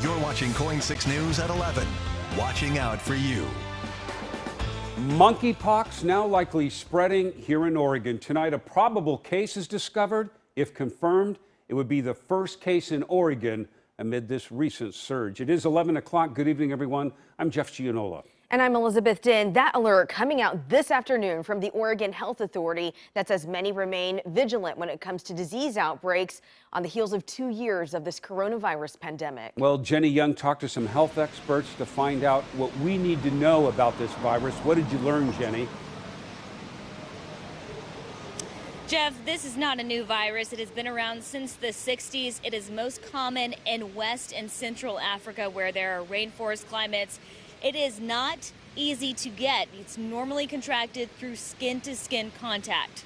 You're watching Coin 6 News at 11. Watching out for you. Monkeypox now likely spreading here in Oregon. Tonight, a probable case is discovered. If confirmed, it would be the first case in Oregon amid this recent surge. It is 11 o'clock. Good evening, everyone. I'm Jeff Gianola. And I'm Elizabeth Din. That alert coming out this afternoon from the Oregon Health Authority that says many remain vigilant when it comes to disease outbreaks on the heels of 2 years of this coronavirus pandemic. Well, Jenny Young talked to some health experts to find out what we need to know about this virus. What did you learn, Jenny? Jeff, this is not a new virus. It has been around since the 60s. It is most common in West and Central Africa where there are rainforest climates. It is not easy to get. It's normally contracted through skin-to-skin contact.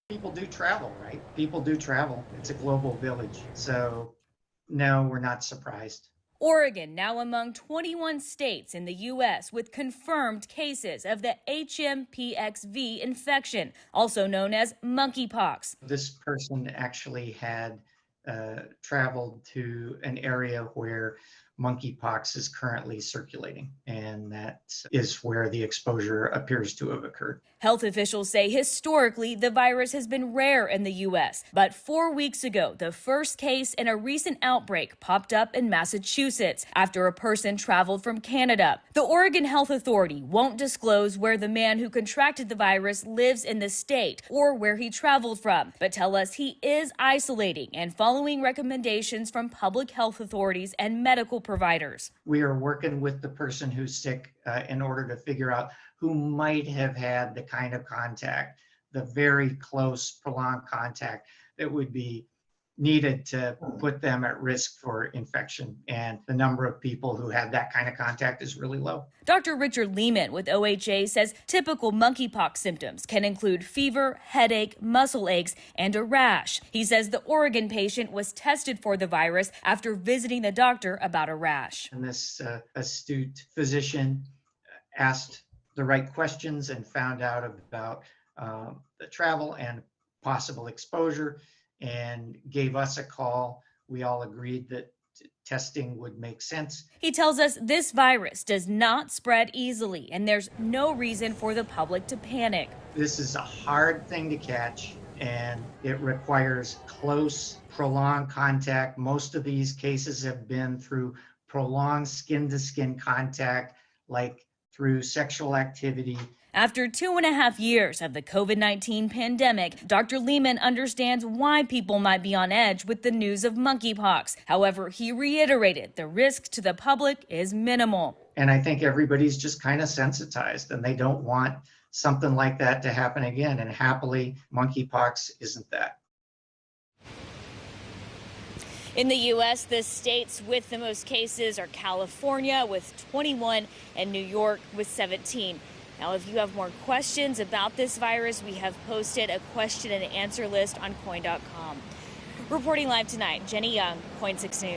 People do travel, right? People do travel. It's a global village. So, no, we're not surprised. Oregon now among 21 states in the U.S. with confirmed cases of the HMPXV infection, also known as monkeypox. This person actually had traveled to an area where monkeypox is currently circulating, and that is where the exposure appears to have occurred. Health officials say historically the virus has been rare in the U.S., but 4 weeks ago, the first case in a recent outbreak popped up in Massachusetts after a person traveled from Canada. The Oregon Health Authority won't disclose where the man who contracted the virus lives in the state or where he traveled from, but tell us he is isolating and following recommendations from public health authorities and medical providers. We are working with the person who's sick in order to figure out who might have had the kind of contact, the very close, prolonged contact that would be needed to put them at risk for infection. And the number of people who had that kind of contact is really low. Dr. Richard Lehman with OHA says typical monkeypox symptoms can include fever, headache, muscle aches, and a rash. He says the Oregon patient was tested for the virus after visiting the doctor about a rash. And this astute physician asked the right questions and found out about the travel and possible exposure, and gave us a call. We all agreed that testing would make sense. He tells us this virus does not spread easily, and there's no reason for the public to panic. This is a hard thing to catch, and it requires close, prolonged contact. Most of these cases have been through prolonged skin-to-skin contact, like through sexual activity. After 2.5 years of the COVID-19 pandemic, Dr. Lehman understands why people might be on edge with the news of monkeypox. However, he reiterated the risk to the public is minimal. And I think everybody's just kind of sensitized, and they don't want something like that to happen again. And happily, monkeypox isn't that. In the U.S., the states with the most cases are California with 21 and New York with 17. Now, if you have more questions about this virus, we have posted a question and answer list on coin.com. Reporting live tonight, Jenny Young, Coin 6 News.